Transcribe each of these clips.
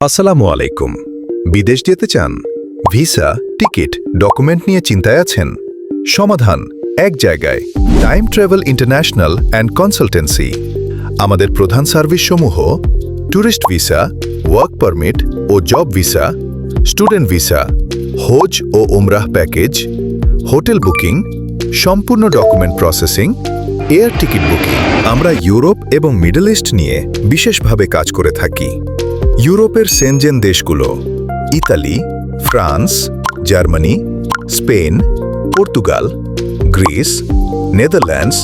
আসসালামু আলাইকুম। বিদেশ যেতে চান? ভিসা, টিকিট, ডকুমেন্ট নিয়ে চিন্তায় আছেন? সমাধান এক জায়গায়, time travel international and consultancy. আমাদের প্রধান সার্ভিসসমূহ ট্যুরিস্ট ভিসা, ওয়ার্ক পারমিট ও জব ভিসা, স্টুডেন্ট ভিসা, হজ ও উমরাহ প্যাকেজ, হোটেল বুকিং, সম্পূর্ণ document processing, air ticket booking. আমরা ইউরোপ এবং মিডল ইস্ট নিয়ে বিশেষভাবে কাজ করে থাকি। ইউরোপের সেনজেন দেশগুলো Italy, France, Germany, Spain, Portugal, Greece, Netherlands,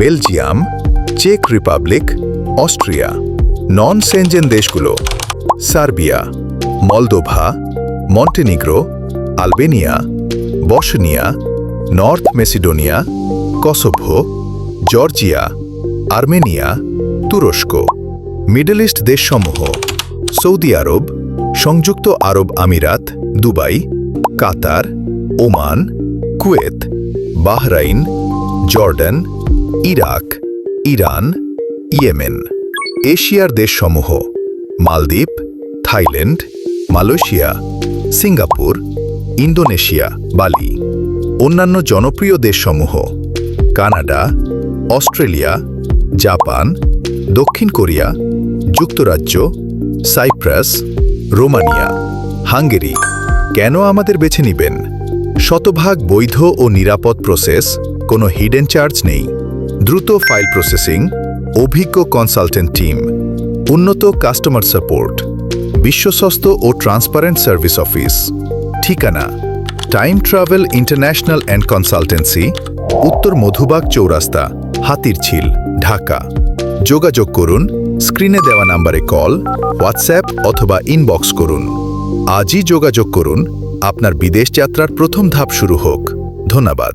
Belgium, চেক রিপাবলিক, অস্ট্রিয়া। নন সেনজেন দেশগুলো Serbia, Moldova, Montenegro, Albania, Bosnia, North Macedonia, Kosovo, Georgia, Armenia, তুরস্ক। মিডল ইস্ট দেশসমূহ সৌদি আরব, সংযুক্ত আরব আমিরাত, Dubai, Qatar, Oman, Kuwait, Bahrain, Jordan, Iraq, Iran, Yemen. এশিয়ার দেশসমূহ মালদ্বীপ, থাইল্যান্ড, মালয়েশিয়া, সিঙ্গাপুর, ইন্দোনেশিয়া, বালি। অন্যান্য জনপ্রিয় দেশসমূহ কানাডা, অস্ট্রেলিয়া, জাপান, দক্ষিণ কোরিয়া, যুক্তরাজ্য, সাইপ্রাস, রোমানিয়া, হাঙ্গেরি। কেন আমাদের বেছে নিবেন? শতভাগ বৈধ ও নিরাপদ প্রসেস, কোনো হিডেন চার্জ নেই, দ্রুত ফাইল প্রসেসিং, অভিজ্ঞ কনসালটেন্ট টিম, উন্নত কাস্টমার সাপোর্ট, বিশ্বস্ত ও ট্রান্সপারেন্ট সার্ভিস অফিস। ঠিকানা time travel international and consultancy, উত্তর মধুবাগ চৌরাস্তা, হাতিরঝিল, ঢাকা। যোগাযোগ করুন স্ক্রিনে দেওয়া নম্বরে কল, হোয়াটসঅ্যাপ অথবা ইনবক্স করুন। আজই যোগাযোগ করুন, আপনার বিদেশ যাত্রার প্রথম ধাপ শুরু হোক। ধন্যবাদ।